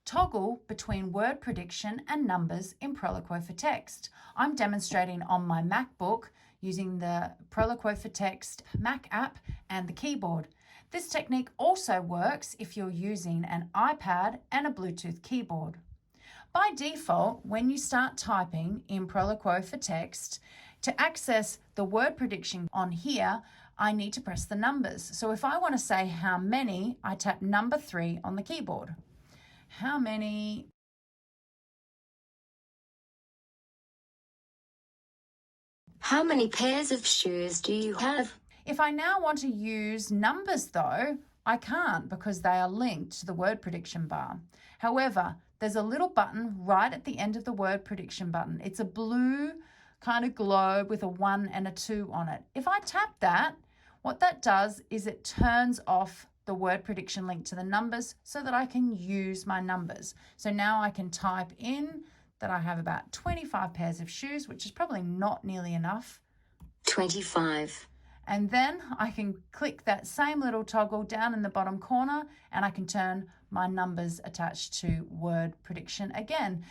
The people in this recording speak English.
Toggle between word prediction and numbers in Proloquo4Text. I'm demonstrating on my MacBook using the Proloquo4Text Mac app and the keyboard. This technique also works if you're using an iPad and a Bluetooth keyboard. By default, when you start typing in Proloquo4Text, to access the word prediction on here, I need to press the numbers. So if I want to say how many, I tap number 3 on the keyboard. How many? How many pairs of shoes do you have? If I now want to use numbers though, I can't because they are linked to the word prediction bar. However, there's a little button right at the end of the word prediction button. It's a blue kind of globe with a 1 and a 2 on it. If I tap that, what that does is it turns off the word prediction link to the numbers so that I can use my numbers. So now I can type in that I have about 25 pairs of shoes, which is probably not nearly enough. 25. And then I can click that same little toggle down in the bottom corner and I can turn my numbers attached to word prediction again.